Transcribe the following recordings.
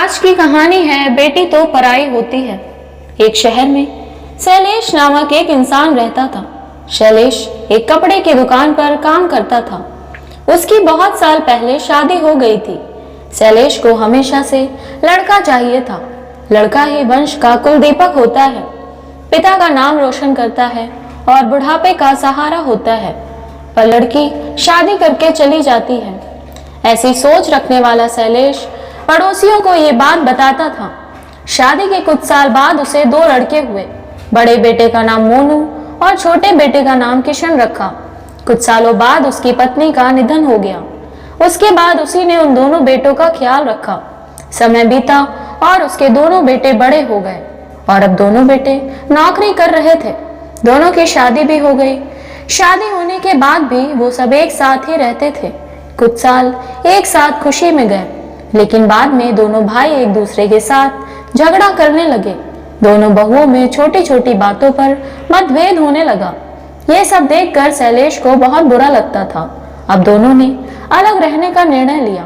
आज की कहानी है बेटी तो पराई होती है। एक शहर में शैलेश नामक एक इंसान रहता था। शैलेश एक कपड़े की दुकान पर काम करता था। उसकी बहुत साल पहले शादी हो गई थी। शैलेश को हमेशा से लड़का चाहिए था। लड़का ही वंश का कुल दीपक होता है, पिता का नाम रोशन करता है और बुढ़ापे का सहारा होता है। पर लड़की शादी करके चली जाती है। ऐसी सोच रखने वाला शैलेश पड़ोसियों को ये बात बताता था। शादी के कुछ साल बाद उसे 2 लड़के हुए। बड़े बेटे का नाम मोनू और छोटे बेटे का नाम किशन रखा। कुछ सालों बाद उसकी पत्नी का निधन हो गया। उसके बाद उसी ने उन दोनों बेटों का ख्याल रखा। समय बीता और उसके दोनों बेटे बड़े हो गए और अब दोनों बेटे नौकरी कर रहे थे। दोनों की शादी भी हो गई। शादी होने के बाद भी वो सब एक साथ ही रहते थे। कुछ साल एक साथ खुशी में गए, लेकिन बाद में दोनों भाई एक दूसरे के साथ झगड़ा करने लगे। दोनों बहुओं में छोटी छोटी बातों पर मतभेद होने लगा। ये सब देखकर शैलेश को बहुत बुरा लगता था। अब दोनों ने अलग रहने का निर्णय लिया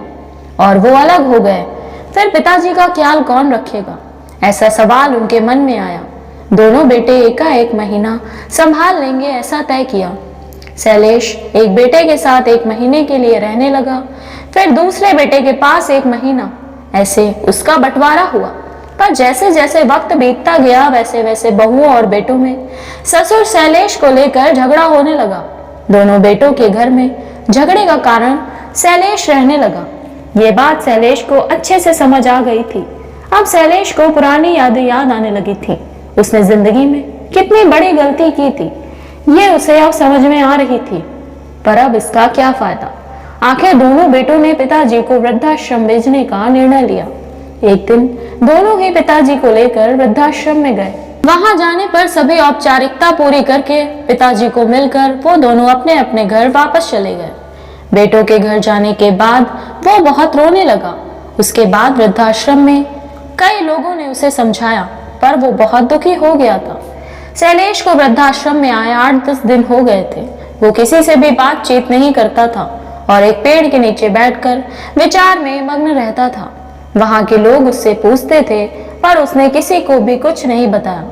और वो अलग हो गए। फिर पिताजी का ख्याल कौन रखेगा, ऐसा सवाल उनके मन में आया। दोनों बेटे एकाएक महीना संभाल लेंगे ऐसा तय किया। शैलेश एक बेटे के साथ 1 महीने के लिए रहने लगा, फिर दूसरे बेटे के पास 1 महीना। ऐसे उसका बंटवारा हुआ। पर जैसे जैसे वक्त बीतता गया वैसे वैसे बहुओं और बेटों में ससुर शैलेश को लेकर झगड़ा होने लगा। दोनों बेटों के घर में झगड़े का कारण शैलेश रहने लगा। ये बात शैलेश को अच्छे से समझ आ गई थी। अब शैलेश को पुरानी यादें याद आने लगी थी। उसने जिंदगी में कितनी बड़ी गलती की थी, ये उसे अब समझ में आ रही थी। पर अब इसका क्या फायदा। आखिर दोनों बेटों ने पिताजी को वृद्धाश्रम भेजने का निर्णय लिया। एक दिन दोनों ही पिताजी को लेकर वृद्धाश्रम में गए। वहां जाने पर सभी औपचारिकता पूरी करके पिताजी को मिलकर वो दोनों अपने अपने घर वापस चले गए। बेटों के घर जाने के बाद वो बहुत रोने लगा। उसके बाद वृद्धाश्रम में कई लोगों ने उसे समझाया, पर वो बहुत दुखी हो गया था। शैलेश को वृद्धाश्रम में आए 8-10 दिन हो गए थे। वो किसी से भी बातचीत नहीं करता था और एक पेड़ के नीचे बैठकर विचार में मग्न रहता था। वहां के लोग उससे पूछते थे, पर उसने किसी को भी कुछ नहीं बताया।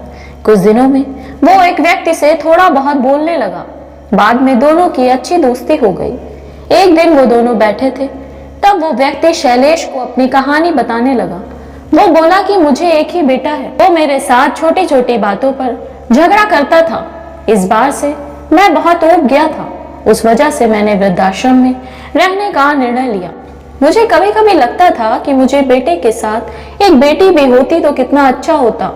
कुछ दिनों में वो एक व्यक्ति से थोड़ा बहुत बोलने लगा। बाद में दोनों की अच्छी दोस्ती हो गई। एक दिन वो दोनों बैठे थे, तब वो व्यक्ति शैलेश को अपनी कहानी बताने लगा। वो बोला कि मुझे एक ही बेटा है। वो मेरे साथ छोटी छोटी बातों पर झगड़ा करता था। इस बार से मैं बहुत ऊब गया था। उस वजह से मैंने वृद्धाश्रम में रहने का निर्णय लिया। मुझे कभी कभी लगता था कि मुझे बेटे के साथ एक बेटी भी होती तो कितना अच्छा होता।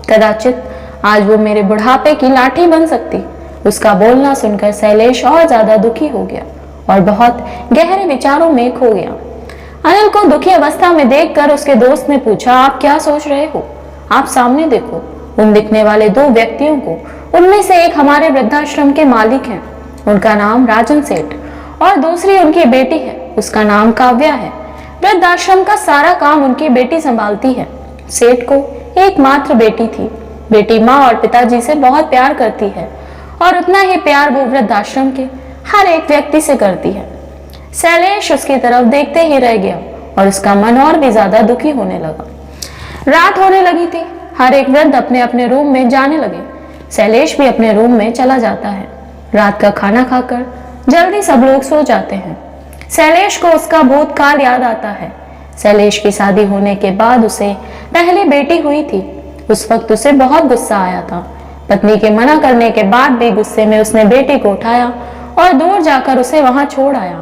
कदाचित आज वो मेरे बुढ़ापे की लाठी बन सकती। उसका बोलना सुनकर शैलेश और ज्यादा दुखी हो गया और बहुत गहरे विचारों में खो गया। अनिल को दुखी अवस्था में देखकर उसके दोस्त ने पूछा, आप क्या सोच रहे हो? आप सामने देखो, उन दिखने वाले 2 व्यक्तियों को। उनमें से एक हमारे वृद्धाश्रम के मालिक हैं। उनका नाम राजन सेठ और दूसरी उनकी बेटी है, उसका नाम काव्या है। वृद्धाश्रम का सारा काम उनकी बेटी संभालती है। सेठ को एकमात्र बेटी थी। बेटी माँ और पिताजी से बहुत प्यार करती है और उतना ही प्यार वो वृद्धाश्रम के हर एक व्यक्ति से करती है। शैलेश उसकी तरफ देखते ही रह गया और उसका मन और भी ज्यादा दुखी होने लगा। रात होने लगी थी। हर एक वृद्ध अपने अपने रूम में जाने लगे। शैलेश भी अपने रूम में चला जाता है। रात का खाना खाकर जल्दी सब लोग सो जाते हैं। शैलेश को उसका भूतकाल याद आता है। शैलेश की शादी होने के बाद उसे पहली बेटी हुई थी। उस वक्त उसे बहुत गुस्सा आया था। पत्नी के मना करने के बाद भी गुस्से में उसने बेटी को उठाया और दूर जाकर उसे वहां छोड़ आया।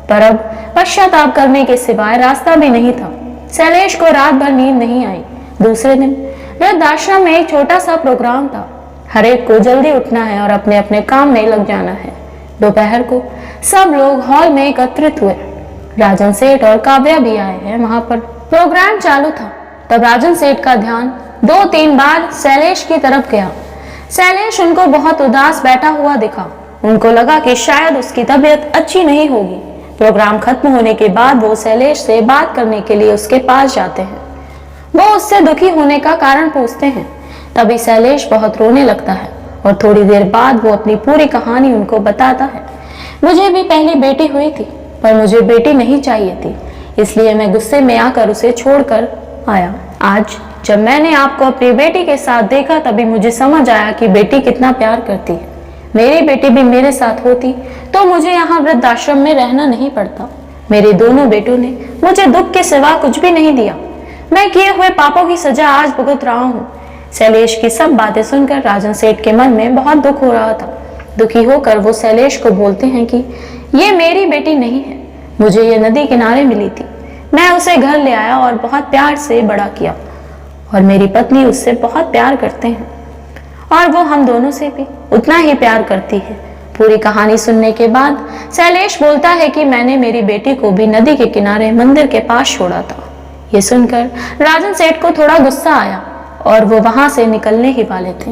पर अब पश्चाताप करने के सिवाय रास्ता भी नहीं था। शैलेश को रात भर नींद नहीं आई। दूसरे दिन वृद्धाश्रम में एक छोटा सा प्रोग्राम था। हर एक को जल्दी उठना है और अपने अपने काम में लग जाना है। दोपहर को सब लोग हॉल में एकत्रित हुए। राजन सेठ और काव्या भी आए हैं। वहां पर प्रोग्राम चालू था। तब राजन सेठ का ध्यान 2-3 बार शैलेश की तरफ गया। शैलेश उनको बहुत उदास बैठा हुआ दिखा। उनको लगा कि शायद उसकी तबीयत अच्छी नहीं होगी। प्रोग्राम खत्म होने के बाद वो शैलेश से बात करने के लिए उसके पास जाते हैं। वो उससे दुखी होने का कारण पूछते हैं। तभी शैलेश बहुत रोने लगता है और थोड़ी देर बाद वो अपनी पूरी कहानी उनको बताता है। मुझे भी पहली बेटी हुई थी, पर मुझे बेटी नहीं चाहिए थी, इसलिए मैं गुस्से में आकर उसे छोड़कर आया। आज जब मैंने आपको अपनी बेटी के साथ देखा तभी मुझे समझ आया कि बेटी कितना प्यार करती है। मेरी बेटी भी मेरे साथ होती तो मुझे यहाँ वृद्धाश्रम में रहना नहीं पड़ता। मेरे दोनों बेटों ने मुझे दुख के सिवा कुछ भी नहीं दिया। मैं किए हुए पापों की सजा आज भुगत रहा हूँ। शैलेश की सब बातें सुनकर राजन सेठ के मन में बहुत दुख हो रहा था। दुखी होकर वो शैलेश को बोलते हैं कि ये मेरी बेटी नहीं है, मुझे ये नदी किनारे मिली थी। मैं उसे घर ले आया और बहुत प्यार से बड़ा किया और मेरी पत्नी उससे बहुत प्यार करते हैं और वो हम दोनों से भी उतना ही प्यार करती है। पूरी कहानी सुनने के बाद शैलेश बोलता है कि मैंने मेरी बेटी को भी नदी के किनारे मंदिर के पास छोड़ा था। ये सुनकर राजन सेठ को थोड़ा गुस्सा आया और वो वहां से निकलने ही वाले थे।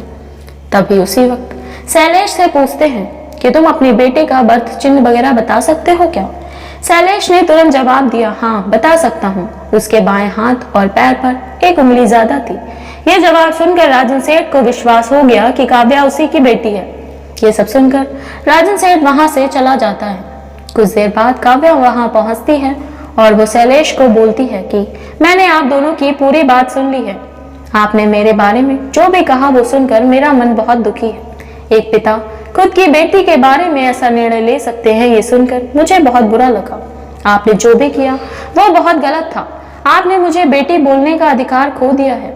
तभी उसी वक्त शैलेश से पूछते हैं कि तुम अपनी बेटे का बर्थ चिन्ह वगैरह बता सकते हो क्या? शैलेश ने तुरंत जवाब दिया, हाँ बता सकता हूँ। उसके बाएं हाथ और पैर पर एक उंगली ज्यादा थी। यह जवाब सुनकर राजन सेठ को विश्वास हो गया कि काव्या उसी की बेटी है। ये सब सुनकर राजन सेठ वहां से चला जाता है। कुछ देर बाद काव्या वहां पहुंचती है और वो शैलेश को बोलती है कि मैंने आप दोनों की पूरी बात सुन ली है। आपने मेरे बारे में जो भी कहा वो सुनकर मेरा मन बहुत दुखी है। एक पिता खुद की बेटी के बारे में ऐसा निर्णय ले सकते हैं, ये सुनकर मुझे बहुत बुरा लगा। आपने जो भी किया वो बहुत गलत था। आपने मुझे बेटी बोलने का अधिकार खो दिया है।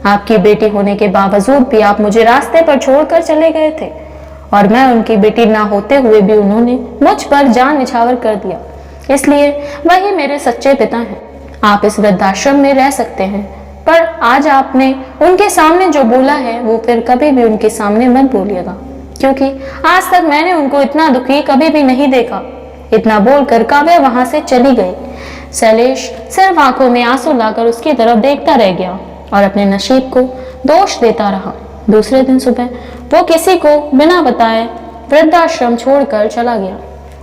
आपकी बेटी होने के बावजूद भी आप मुझे रास्ते पर छोड़कर चले गए थे और मैं उनकी बेटी ना होते हुए भी उन्होंने मुझ पर जान निछावर कर दिया। इसलिए वही मेरे सच्चे पिता हैं। आप इस वृद्धाश्रम में रह सकते हैं, पर आज आपने उनके सामने जो बोला है वो फिर कभी भी उनके सामने मत बोलिएगा, क्योंकि आज तक मैंने उनको इतना दुखी कभी भी नहीं देखा। इतना बोलकर काव्या वहां से चली गई। शैलेश सिर्फ आंखों में आंसू लाकर उसकी तरफ देखता रह गया और अपने नसीब को दोष देता रहा। दूसरे दिन सुबह वो किसी को बिना बताए वृद्धाश्रम छोड़कर चला गया।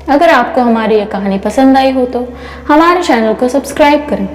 अगर आपको हमारी ये कहानी पसंद आई हो तो हमारे चैनल को सब्सक्राइब करें।